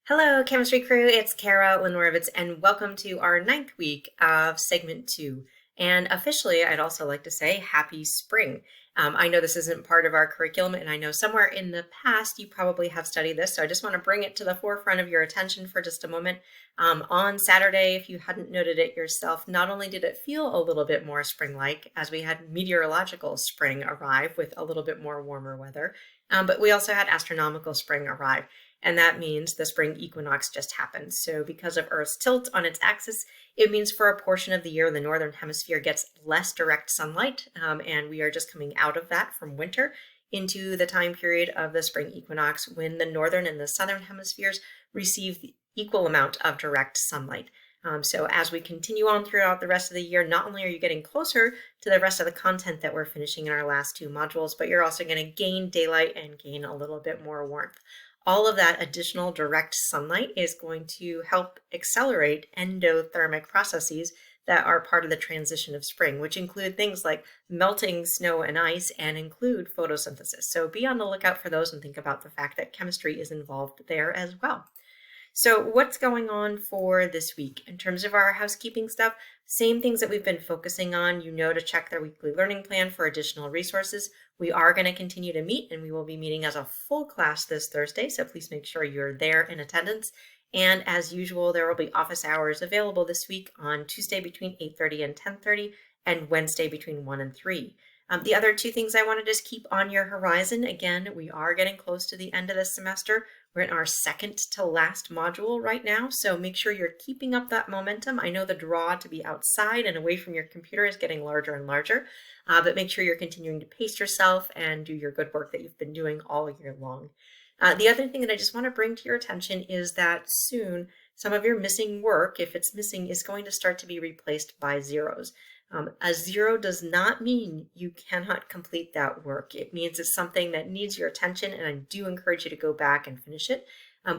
Hello, chemistry crew. It's Kara Lenorovitz, and welcome to our 9th week of segment 2. And officially, I'd also like to say happy spring. I know this isn't part of our curriculum, and I know somewhere in the past you probably have studied this, so I just want to bring it to the forefront of your attention for just a moment. On Saturday, if you hadn't noted it yourself, not only did it feel a little bit more spring-like as we had meteorological spring arrive with a little bit more warmer weather, but we also had astronomical spring arrive. And that means the spring equinox just happened. So because of Earth's tilt on its axis, it means for a portion of the year, the northern hemisphere gets less direct sunlight, and we are just coming out of that from winter into the time period of the spring equinox when the northern and the southern hemispheres receive the equal amount of direct sunlight. So as we continue on throughout the rest of the year, not only are you getting closer to the rest of the content that we're finishing in our last 2 modules, but you're also going to gain daylight and gain a little bit more warmth. All of that additional direct sunlight is going to help accelerate endothermic processes that are part of the transition of spring, which include things like melting snow and ice and include photosynthesis. So be on the lookout for those and think about the fact that chemistry is involved there as well. So what's going on for this week? In terms of our housekeeping stuff, same things that we've been focusing on, to check their weekly learning plan for additional resources. We are going to continue to meet, and we will be meeting as a full class this Thursday, so please make sure you're there in attendance. And as usual, there will be office hours available this week on Tuesday between 8:30 and 10:30 and Wednesday between 1 and 3. The other 2 things I want to just keep on your horizon, again, we are getting close to the end of the semester. We're in our second to last module right now, so make sure you're keeping up that momentum. I know the draw to be outside and away from your computer is getting larger and larger, but make sure you're continuing to pace yourself and do your good work that you've been doing all year long. The other thing that I just want to bring to your attention is that soon some of your missing work, if it's missing, is going to start to be replaced by zeros. A 0 does not mean you cannot complete that work. It means it's something that needs your attention, and I do encourage you to go back and finish it.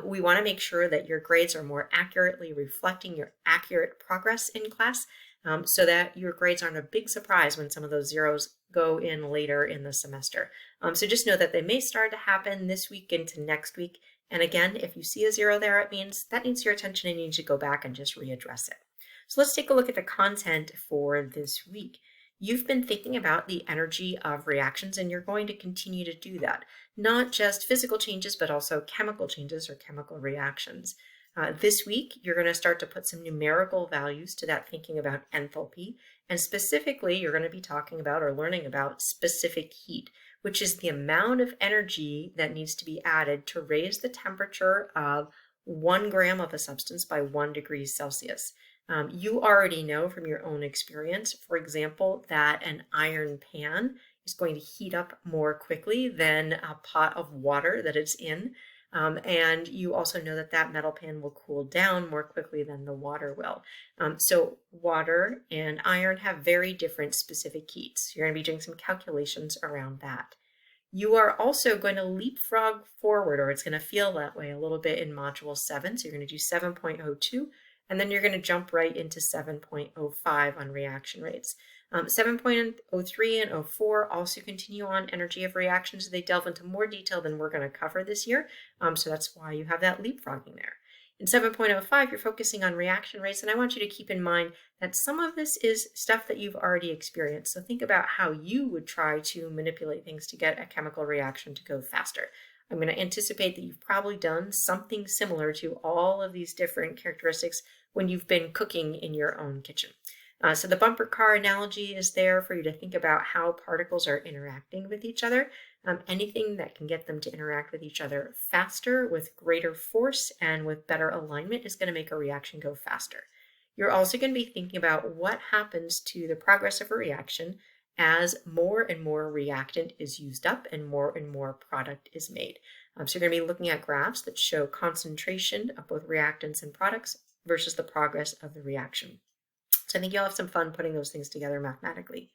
We want to make sure that your grades are more accurately reflecting your accurate progress in class, so that your grades aren't a big surprise when some of those zeros go in later in the semester. So just know that they may start to happen this week into next week. And again, if you see a 0 there, it means that needs your attention and you need to go back and just readdress it. So let's take a look at the content for this week. You've been thinking about the energy of reactions, and you're going to continue to do that. Not just physical changes, but also chemical changes or chemical reactions. This week, you're going to start to put some numerical values to that thinking about enthalpy. And specifically, you're going to be talking about or learning about specific heat, which is the amount of energy that needs to be added to raise the temperature of 1 gram of a substance by 1 degree Celsius. You already know from your own experience, for example, that an iron pan is going to heat up more quickly than a pot of water that it's in. And you also know that that metal pan will cool down more quickly than the water will. So water and iron have very different specific heats. You're going to be doing some calculations around that. You are also going to leapfrog forward, or it's going to feel that way a little bit in Module 7. So you're going to do 7.02. And then you're going to jump right into 7.05 on reaction rates. 7.03 and 04 also continue on energy of reactions. They delve into more detail than we're going to cover this year. So that's why you have that leapfrogging there. In 7.05, you're focusing on reaction rates, and I want you to keep in mind that some of this is stuff that you've already experienced. So think about how you would try to manipulate things to get a chemical reaction to go faster. I'm going to anticipate that you've probably done something similar to all of these different characteristics when you've been cooking in your own kitchen. So the bumper car analogy is there for you to think about how particles are interacting with each other. Anything that can get them to interact with each other faster, with greater force, and with better alignment is going to make a reaction go faster. You're also going to be thinking about what happens to the progress of a reaction as more and more reactant is used up and more product is made. So you're going to be looking at graphs that show concentration of both reactants and products versus the progress of the reaction. So I think you'll have some fun putting those things together mathematically.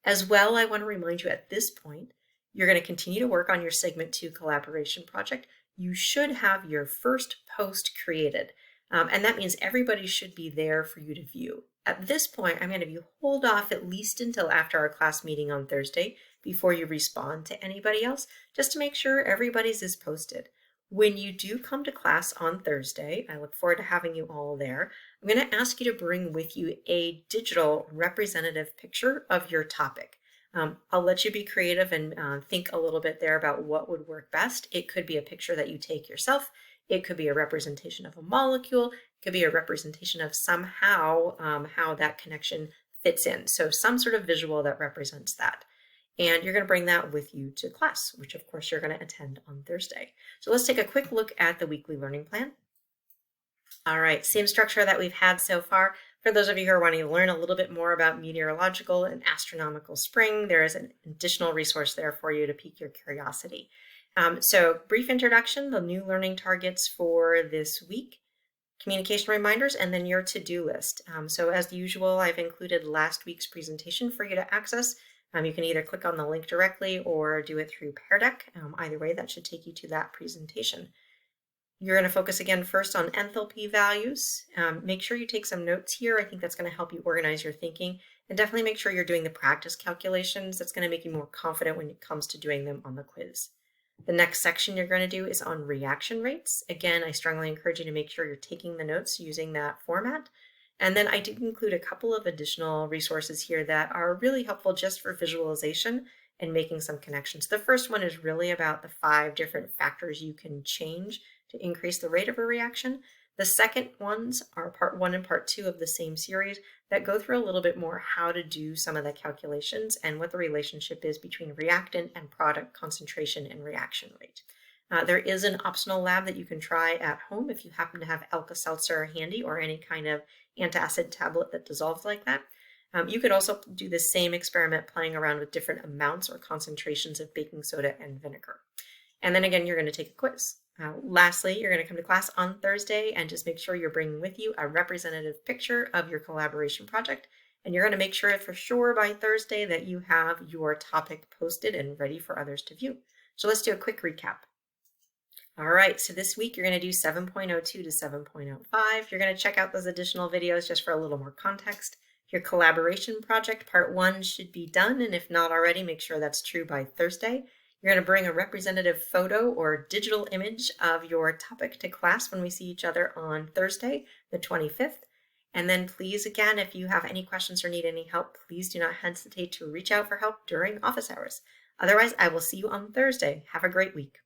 As well, I want to remind you at this point, you're going to continue to work on your Segment 2 collaboration project. You should have your first post created, and that means everybody should be there for you to view. At this point, I'm going to have you hold off at least until after our class meeting on Thursday before you respond to anybody else, just to make sure everybody's is posted. When you do come to class on Thursday, I look forward to having you all there. I'm going to ask you to bring with you a digital representative picture of your topic. I'll let you be creative and think a little bit there about what would work best. It could be a picture that you take yourself. It could be a representation of a molecule. It could be a representation of somehow how that connection fits in. So some sort of visual that represents that. And you're going to bring that with you to class, which of course you're going to attend on Thursday. So let's take a quick look at the weekly learning plan. All right, same structure that we've had so far. For those of you who are wanting to learn a little bit more about meteorological and astronomical spring, there is an additional resource there for you to pique your curiosity. So brief introduction, the new learning targets for this week, communication reminders, and then your to-do list. So as usual, I've included last week's presentation for you to access. You can either click on the link directly or do it through Pear Deck. Either way, that should take you to that presentation. You're going to focus again first on enthalpy values. Make sure you take some notes here. I think that's going to help you organize your thinking, and definitely make sure you're doing the practice calculations. That's going to make you more confident when it comes to doing them on the quiz. The next section you're going to do is on reaction rates. Again, I strongly encourage you to make sure you're taking the notes using that format. And then I did include a couple of additional resources here that are really helpful just for visualization and making some connections. The first one is really about the 5 different factors you can change to increase the rate of a reaction. The second ones are part 1 and part 2 of the same series that go through a little bit more how to do some of the calculations and what the relationship is between reactant and product concentration and reaction rate. There is an optional lab that you can try at home if you happen to have Alka-Seltzer handy or any kind of antacid tablet that dissolves like that. You could also do the same experiment playing around with different amounts or concentrations of baking soda and vinegar. And then again, you're going to take a quiz. Lastly, you're going to come to class on Thursday and just make sure you're bringing with you a representative picture of your collaboration project. And you're going to make sure for sure by Thursday that you have your topic posted and ready for others to view. So let's do a quick recap. All right, so this week you're going to do 7.02 to 7.05. You're going to check out those additional videos just for a little more context. Your collaboration project, part 1, should be done, and if not already, make sure that's true by Thursday. You're going to bring a representative photo or digital image of your topic to class when we see each other on Thursday, the 25th. And then please, again, if you have any questions or need any help, please do not hesitate to reach out for help during office hours. Otherwise, I will see you on Thursday. Have a great week.